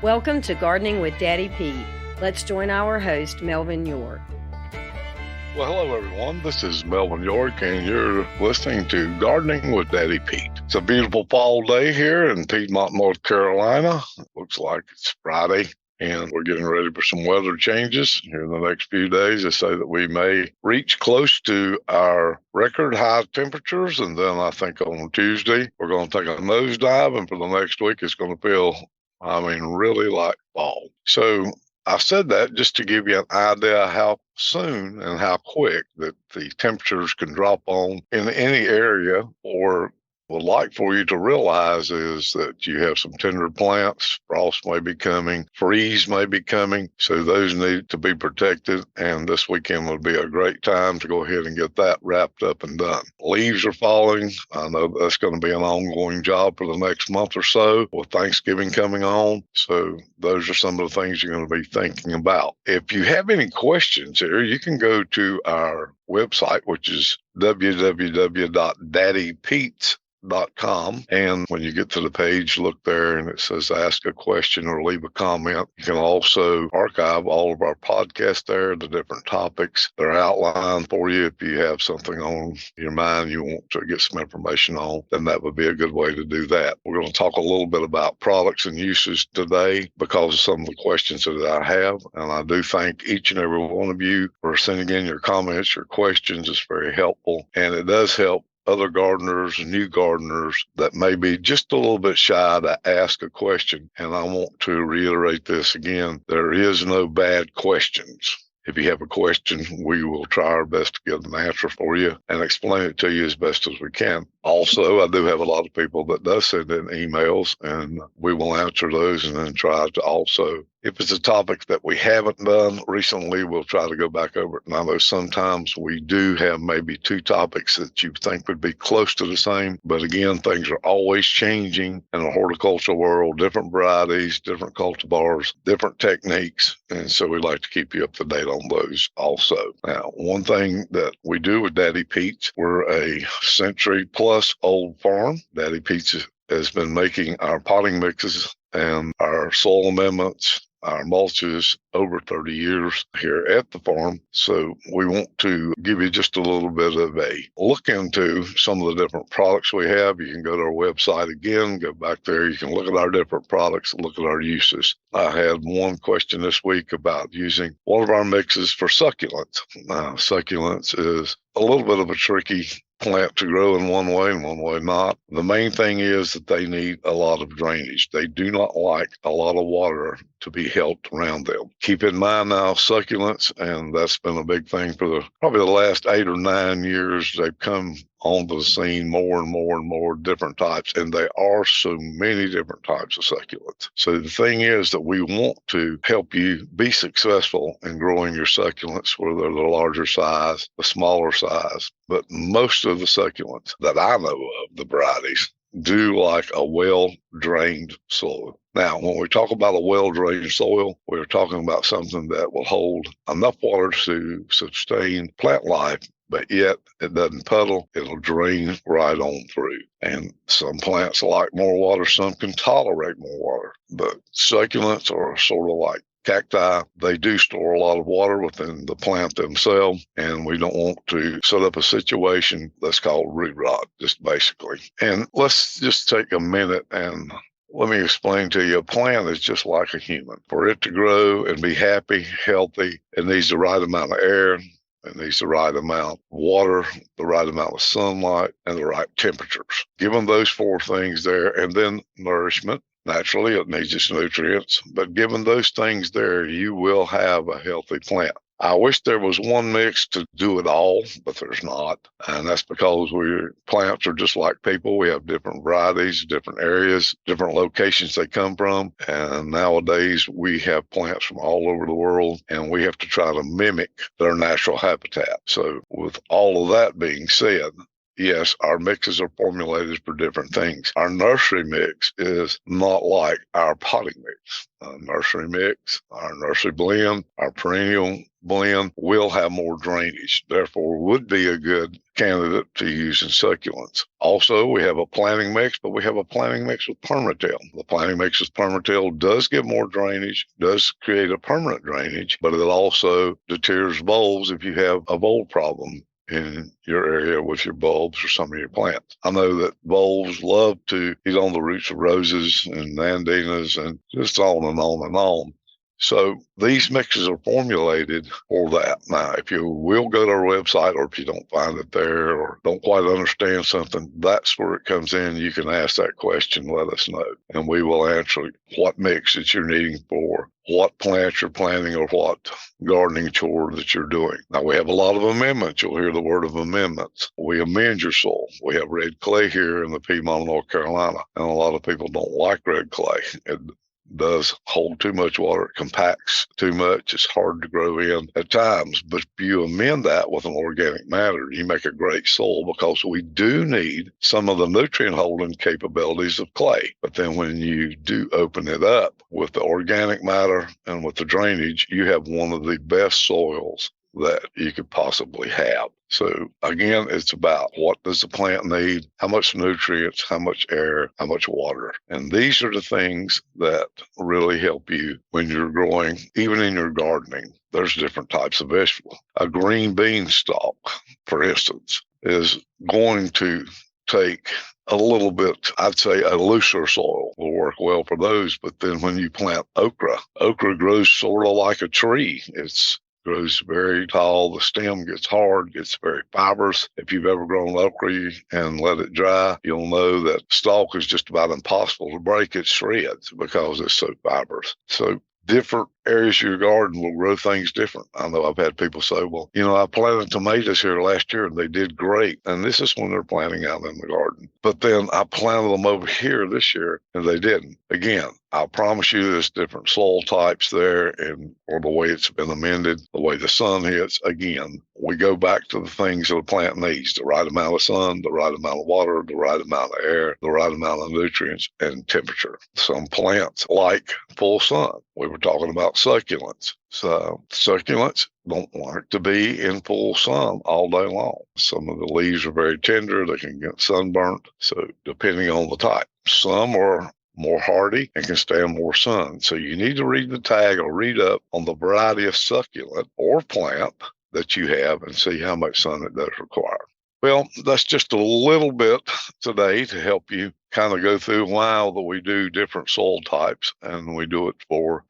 Welcome to Gardening with Daddy Pete. Let's join our host, Melvin York. Well, hello, everyone. This is Melvin York, and you're listening to Gardening with Daddy Pete. It's a beautiful fall day here in Piedmont, North Carolina. It looks like it's Friday, and we're getting ready for some weather changes here in the next few days. They say that we may reach close to our record high temperatures, and then I think on Tuesday, we're going to take a nosedive, and for the next week, it's going to feel, really like fall. So I said that just to give you an idea how soon and how quick that the temperatures can drop on in any area, or would like for you to realize is that you have some tender plants, frost may be coming, freeze may be coming, so those need to be protected, and this weekend would be a great time to go ahead and get that wrapped up and done. Leaves are falling. I know that's going to be an ongoing job for the next month or so with Thanksgiving coming on, so those are some of the things you're going to be thinking about. If you have any questions here, you can go to our website, which is www.daddypetes.com. And when you get to the page, look there and it says ask a question or leave a comment. You can also archive all of our podcasts there, the different topics. They're outlined for you. If you have something on your mind you want to get some information on, then that would be a good way to do that. We're going to talk a little bit about products and uses today because of some of the questions that I have. And I do thank each and every one of you for sending in your comments, your questions. It's very helpful. And it does help other gardeners and new gardeners that may be just a little bit shy to ask a question. And I want to reiterate this again. There is no bad questions. If you have a question, we will try our best to get an answer for you and explain it to you as best as we can. Also, I do have a lot of people that does send in emails, and we will answer those and then try to also, if it's a topic that we haven't done recently, we'll try to go back over it. And I know sometimes we do have maybe two topics that you think would be close to the same, but again, things are always changing in the horticultural world, different varieties, different cultivars, different techniques, and so we like to keep you up to date on those also. Now, one thing that we do with Daddy Pete's, we're a century plus old farm. Daddy Pete's has been making our potting mixes and our soil amendments, our mulches over 30 years here at the farm. So we want to give you just a little bit of a look into some of the different products we have. You can go to our website again, go back there. You can look at our different products, look at our uses. I had one question this week about using one of our mixes for succulents. Succulents is a little bit of a tricky plant to grow in one way and one way not. The main thing is that they need a lot of drainage. They do not like a lot of water to be held around them. Keep in mind now, succulents, and that's been a big thing for probably the last 8 or 9 years, they've come onto the scene more and more and more different types, and there are so many different types of succulents. So the thing is that we want to help you be successful in growing your succulents, whether they're the larger size, the smaller size. But most of the succulents that I know of, the varieties, do like a well-drained soil. Now, when we talk about a well-drained soil, we're talking about something that will hold enough water to sustain plant life, but yet it doesn't puddle. It'll drain right on through. And some plants like more water, some can tolerate more water. But succulents are sort of like cacti. They do store a lot of water within the plant themselves, and we don't want to set up a situation that's called root rot, just basically. And let's just take a minute and let me explain to you, a plant is just like a human. For it to grow and be happy, healthy, it needs the right amount of air, it needs the right amount of water, the right amount of sunlight, and the right temperatures. Given those 4 things there, and then nourishment, naturally, it needs its nutrients, but given those things there, you will have a healthy plant. I wish there was one mix to do it all, but there's not. And that's because plants are just like people. We have different varieties, different areas, different locations they come from. And nowadays we have plants from all over the world, and we have to try to mimic their natural habitat. So with all of that being said, yes, our mixes are formulated for different things. Our nursery mix is not like our potting mix. Nursery mix, our nursery blend, our perennial blend will have more drainage, therefore would be a good candidate to use in succulents. Also, we have a planting mix, but we have a planting mix with permatil. The planting mix with permatil does give more drainage, does create a permanent drainage, but it also deters bulbs if you have a bulb problem in your area with your bulbs or some of your plants. I know that bulbs love to eat on the roots of roses and nandinas and just on and on and on. So these mixes are formulated for that. Now, if you will go to our website, or if you don't find it there or don't quite understand something, that's where it comes in. You can ask that question, let us know, and we will answer what mix that you're needing for what plants you're planting or what gardening chore that you're doing. Now, we have a lot of amendments. You'll hear the word of amendments. We amend your soil. We have red clay here in the Piedmont of North Carolina, and a lot of people don't like red clay. It does hold too much water. It compacts too much. It's hard to grow in at times. But if you amend that with an organic matter, you make a great soil, because we do need some of the nutrient holding capabilities of clay. But then when you do open it up with the organic matter and with the drainage, you have one of the best soils that you could possibly have. So again, it's about what does the plant need, how much nutrients, how much air, how much water. And these are the things that really help you when you're growing, even in your gardening. There's different types of vegetables. A green bean stalk, for instance, is going to take a little bit, I'd say a looser soil will work well for those. But then when you plant okra grows sort of like a tree. It's grows very tall. The stem gets hard, gets very fibrous. If you've ever grown okra and let it dry, you'll know that stalk is just about impossible to break. It shreds because it's so fibrous. So different areas of your garden will grow things different. I know I've had people say, well, I planted tomatoes here last year and they did great. And this is when they're planting out in the garden. But then I planted them over here this year and they didn't. Again, I promise you there's different soil types there, and or the way it's been amended, the way the sun hits. Again, we go back to the things that a plant needs: the right amount of sun, the right amount of water, the right amount of air, the right amount of nutrients, and temperature. Some plants like full sun. We were talking about succulents. So succulents don't like to be in full sun all day long. Some of the leaves are very tender. They can get sunburnt. So depending on the type, some are more hardy and can stand more sun. So you need to read the tag or read up on the variety of succulent or plant that you have and see how much sun it does require. Well, that's just a little bit today to help you kind of go through why that we do different soil types, and we do it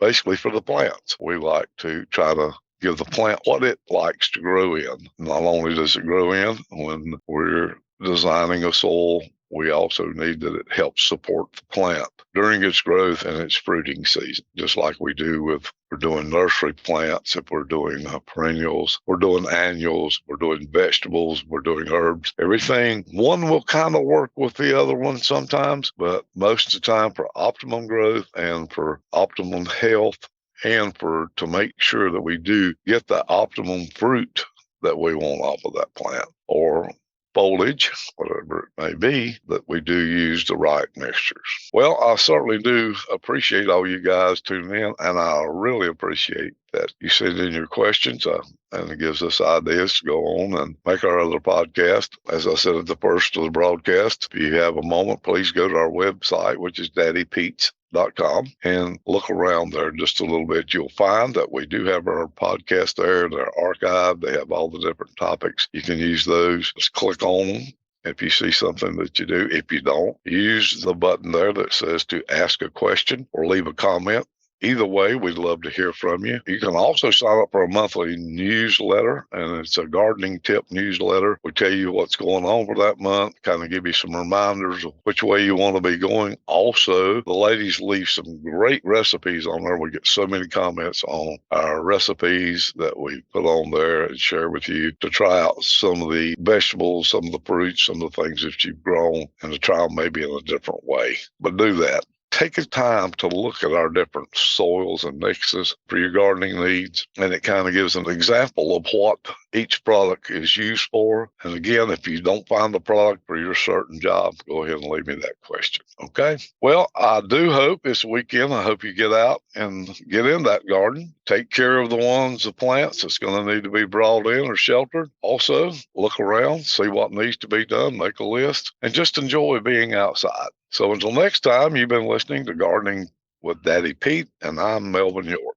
basically for the plants. We like to try to give the plant what it likes to grow in. Not only does it grow in when we're designing a soil, we also need that it helps support the plant during its growth and its fruiting season, just like we do if we're doing nursery plants, if we're doing perennials, we're doing annuals, we're doing vegetables, we're doing herbs. Everything, one will kind of work with the other one sometimes, but most of the time for optimum growth and for optimum health and to make sure that we do get the optimum fruit that we want off of that plant, or foliage, whatever it may be, that we do use the right mixtures. Well, I certainly do appreciate all you guys tuning in, and I really appreciate that you send in your questions, and it gives us ideas to go on and make our other podcast. As I said at the first of the broadcast, if you have a moment, please go to our website, which is daddypete's.com, and look around there just a little bit. You'll find that we do have our podcast there. They're archived. They have all the different topics. You can use those. Just click on them if you see something that you do. If you don't, use the button there that says to ask a question or leave a comment. Either way, we'd love to hear from you. You can also sign up for a monthly newsletter, and it's a gardening tip newsletter. We tell you what's going on for that month, kind of give you some reminders of which way you want to be going. Also, the ladies leave some great recipes on there. We get so many comments on our recipes that we put on there and share with you to try out some of the vegetables, some of the fruits, some of the things that you've grown, and to try them maybe in a different way. But do that. take a time to look at our different soils and mixes for your gardening needs. And it kind of gives an example of what each product is used for. And again, if you don't find the product for your certain job, go ahead and leave me that question. Okay. Well, I do hope this weekend, I hope you get out and get in that garden. Take care of the plants that's going to need to be brought in or sheltered. Also, look around, see what needs to be done, make a list, and just enjoy being outside. So until next time, you've been listening to Gardening with Daddy Pete, and I'm Melvin York.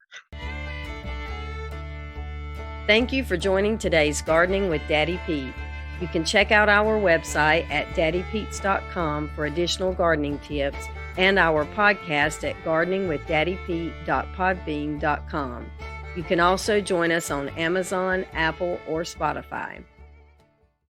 Thank you for joining today's Gardening with Daddy Pete. You can check out our website at daddypetes.com for additional gardening tips and our podcast at gardeningwithdaddypete.podbean.com. You can also join us on Amazon, Apple, or Spotify.